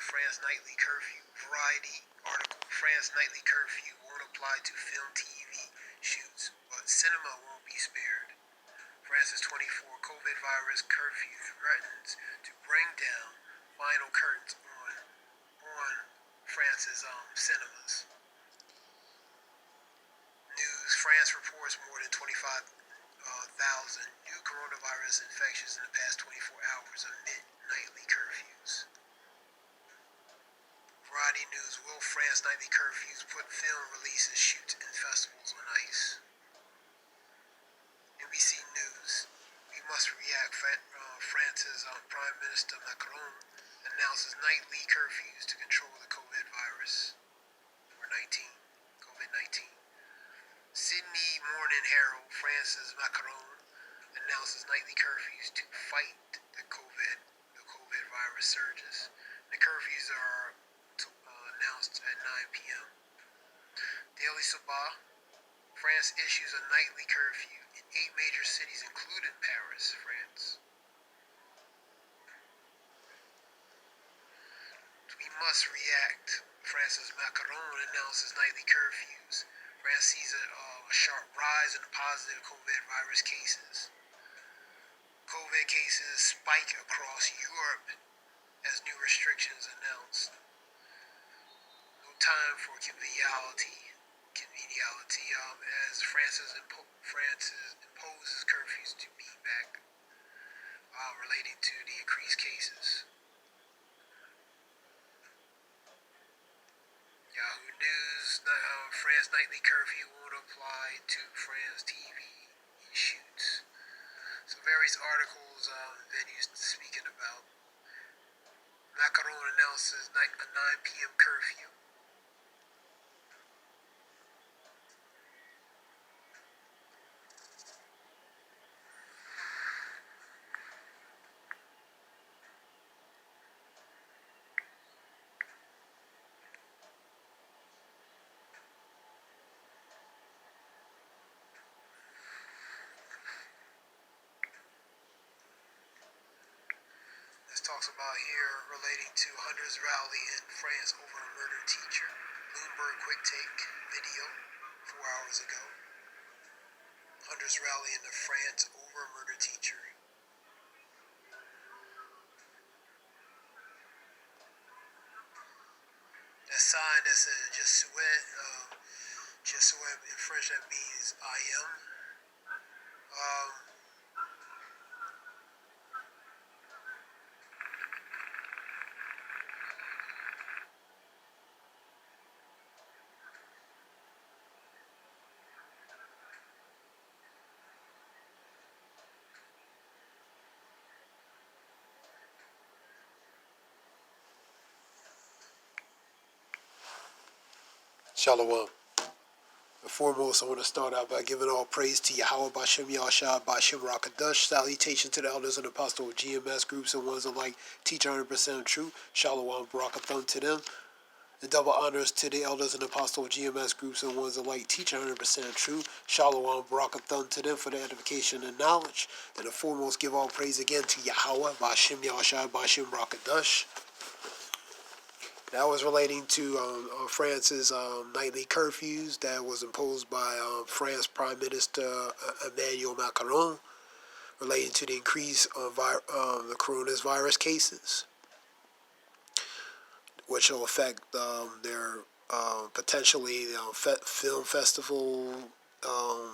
France nightly curfew. Variety article. France nightly curfew won't apply to film TV shoots, but cinema won't be spared. France's 24 COVID virus curfew threatens to bring down final curtains on France's cinemas. News. France reports more than 25,000 new coronavirus infections in the past 24 hours amid nightly curfews. Variety News. Will France nightly curfews put film releases, shoots, and festivals on ice? NBC News. We must react. France's Prime Minister Macron announces nightly curfews to control the COVID virus. Number 19. COVID-19. Sydney Morning Herald. France's Macron announces nightly curfews to fight the COVID virus surges. The curfews are announced at 9 p.m. Daily Sabah. France issues a nightly curfew in 8 major cities, including Paris, France. We must react. France's Macron announces nightly curfews. France sees a sharp rise in the positive COVID virus cases. COVID cases spike across Europe as new restrictions announced. No time for conviviality as France imposes curfews to beat back relating to the increased cases. Yahoo News. France nightly curfew won't apply to France TV shoots. So various articles, venues speaking about. Macron announces a 9 p.m. curfew. This talks about here relating to hundreds rally in France over a murdered teacher. Bloomberg quick take video 4 hours ago. Hundreds rally in France over a murdered teacher. That sign that says Je suis in French, that means I am. Shalom. Foremost, I want to start out by giving all praise to Yahweh Bashem Yahshua Bashem Rakadash. Salutation to the elders and apostles of GMS groups and ones alike. Teach 100% true. Shalom Barakathon to them. And double honors to the elders and apostles of GMS groups and ones alike. Teach 100% true. Shalom Barakathon to them for the edification and knowledge. And the foremost, give all praise again to Yahweh Bashem Yahshua Bashem Rakadash. That was relating to France's nightly curfews that was imposed by France Prime Minister Emmanuel Macron, relating to the increase of the coronavirus cases, which will affect their potentially film festival,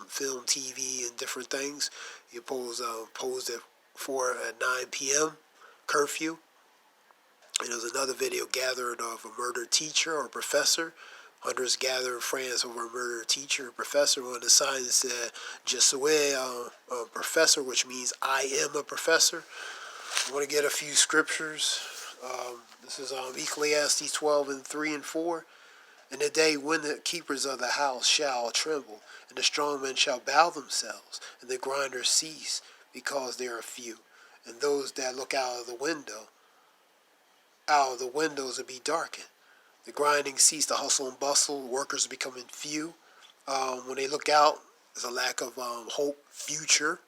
film, TV, and different things. He posed it for a 9 p.m. curfew. And there's another video gathered of a murdered teacher or professor. Hundreds gathered in France over a murdered teacher or professor. One of the signs said, Je suis a professor, which means I am a professor. I want to get a few scriptures. This is Ecclesiastes 12 and 3 and 4. In the day when the keepers of the house shall tremble, and the strong men shall bow themselves, and the grinders cease, because they are few. And those that look out of the windows will be darkened. The grinding cease, the hustle and bustle, workers are becoming few. When they look out, there's a lack of hope, future.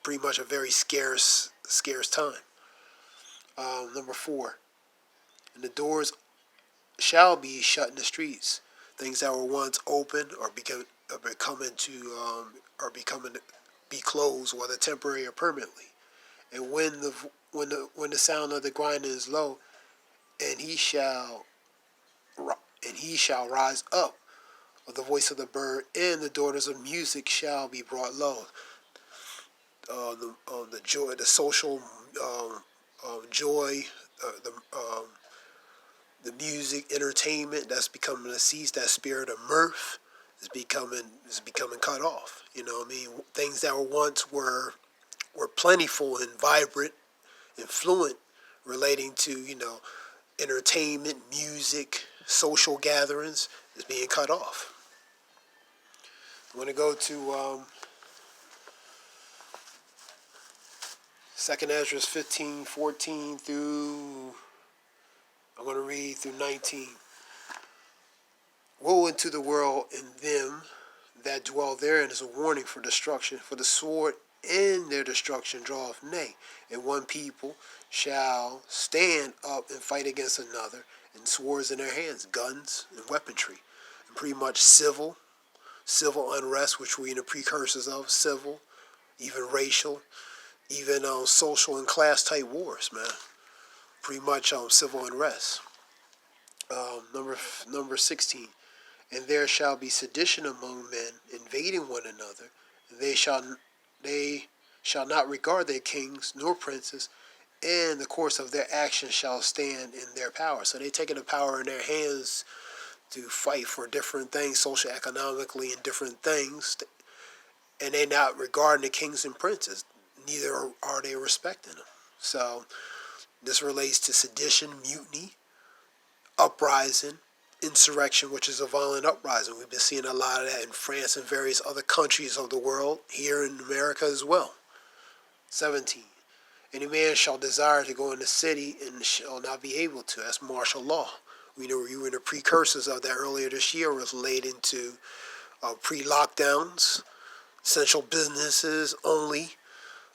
Pretty much a very scarce time. Number 4, and the doors shall be shut in the streets. Things that were once open are becoming to are becoming be closed, whether temporary or permanently. And when the sound of the grinding is low, and he shall rise up of the voice of the bird, and the daughters of music shall be brought low. The joy, the social joy, the the music, entertainment that's becoming a cease. That spirit of mirth is becoming cut off. You know what I mean? Things that were plentiful and vibrant and fluent, relating to entertainment, music, social gatherings, is being cut off. I want to go to Second Ezra 15:14 through. I'm going to read through 19. Woe unto the world and them that dwell therein is a warning for destruction, for the sword in their destruction draweth nigh, and one people shall stand up and fight against another, and swords in their hands, guns and weaponry, and pretty much civil unrest, which we in the precursors of civil, even racial, even social and class type wars, man. Pretty much civil unrest. Number 16. And there shall be sedition among men, invading one another. And they shall not regard their kings nor princes, and the course of their actions shall stand in their power. So they taking the power in their hands to fight for different things, social, economically, and different things, and they not regarding the kings and princes. Neither are they respecting them. So this relates to sedition, mutiny, uprising, insurrection, which is a violent uprising. We've been seeing a lot of that in France and various other countries of the world, here in America as well. 17. Any man shall desire to go in the city and shall not be able to. That's martial law. We know you were in the precursors of that earlier this year, relating to pre-lockdowns, essential businesses only,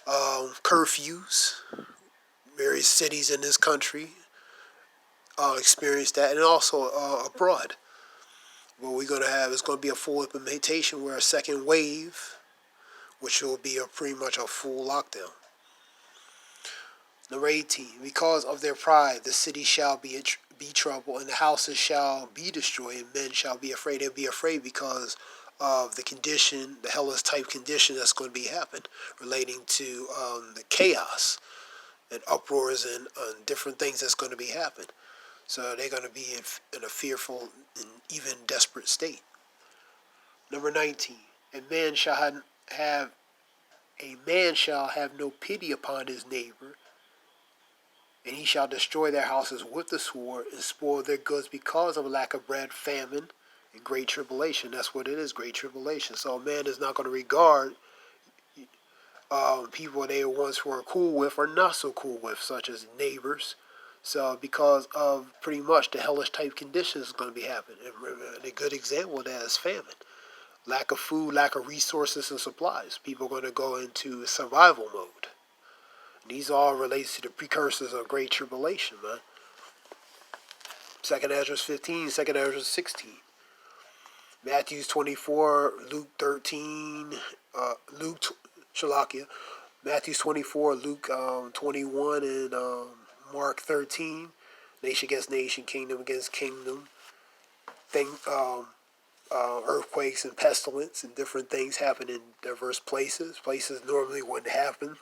curfews. Various cities in this country experienced that, and also abroad. What we're going to have is going to be a full implementation, where a second wave, which will be pretty much a full lockdown. Number 18, because of their pride, the city shall be troubled, and the houses shall be destroyed, and men shall be afraid. They'll be afraid because of the condition, the hellish type condition that's going to be happening, relating to the chaos and uproars and different things that's going to be happening. So they're going to be in a fearful and even desperate state. Number 19, a man shall have no pity upon his neighbor, and he shall destroy their houses with the sword and spoil their goods because of lack of bread, famine, and great tribulation. That's what it is, great tribulation. So a man is not going to regard people they once were cool with or not so cool with, such as neighbors. So because of pretty much the hellish type conditions going to be happening. And a good example of that is famine. Lack of food, lack of resources and supplies. People are going to go into survival mode. These all relate to the precursors of Great Tribulation, man. 2 Ezra 15, 2 Ezra 16. Matthew 24, Luke 13, Matthew 24, Luke 21, and Mark 13. Nation against nation, kingdom against kingdom. Earthquakes and pestilence and different things happen in diverse places. Places normally wouldn't happen.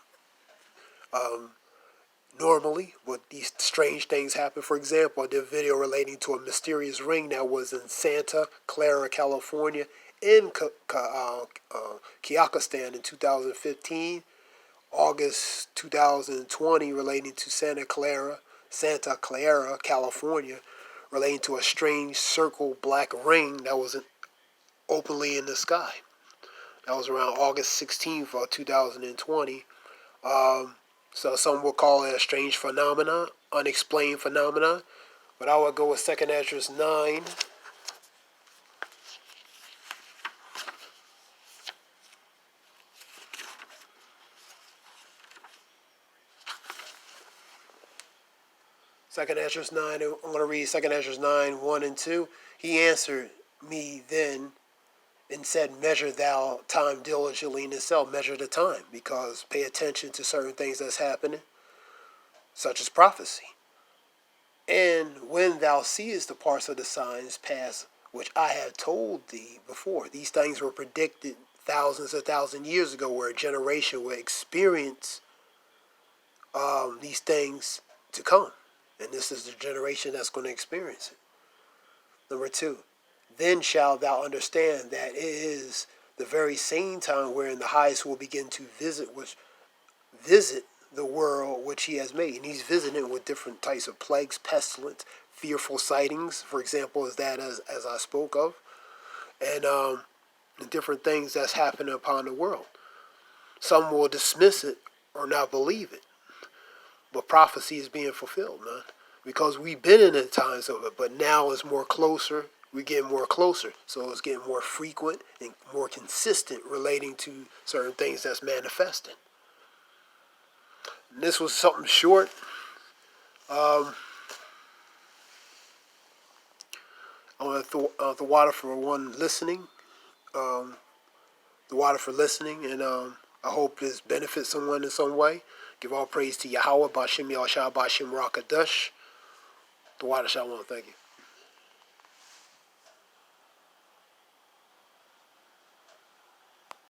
Normally, but these strange things happen. For example, I did a video relating to a mysterious ring that was in Santa Clara, California, in Kyrgyzstan in 2015, August 2020, relating to Santa Clara, California, relating to a strange circle black ring that was openly in the sky. That was around August 16th of 2020. So some will call it a strange phenomena, unexplained phenomena. But I would go with 2 Ezra 9. Second Ezra 9, I'm going to read Second Ezra 9, 1 and 2. He answered me then and said, measure thou time diligently in itself. Measure the time, because pay attention to certain things that's happening, such as prophecy. And when thou seest the parts of the signs pass, which I have told thee before, these things were predicted thousands of thousand years ago, where a generation will experience these things to come. And this is the generation that's going to experience it. Number 2, then shalt thou understand that it is the very same time wherein the highest will begin to visit the world which he has made. And he's visiting with different types of plagues, pestilence, fearful sightings, for example, as I spoke of, and the different things that's happening upon the world. Some will dismiss it or not believe it, but prophecy is being fulfilled, man. Because we've been in the times of it, but now it's more closer. We're getting more closer, so it's getting more frequent and more consistent relating to certain things that's manifesting. And this was something short. I want to the water for one listening, the water for listening, and I hope this benefits someone in some way. Give all praise to Yahweh, Bashem Yahshua, Bashem Rakadash. The water Shalom. Thank you.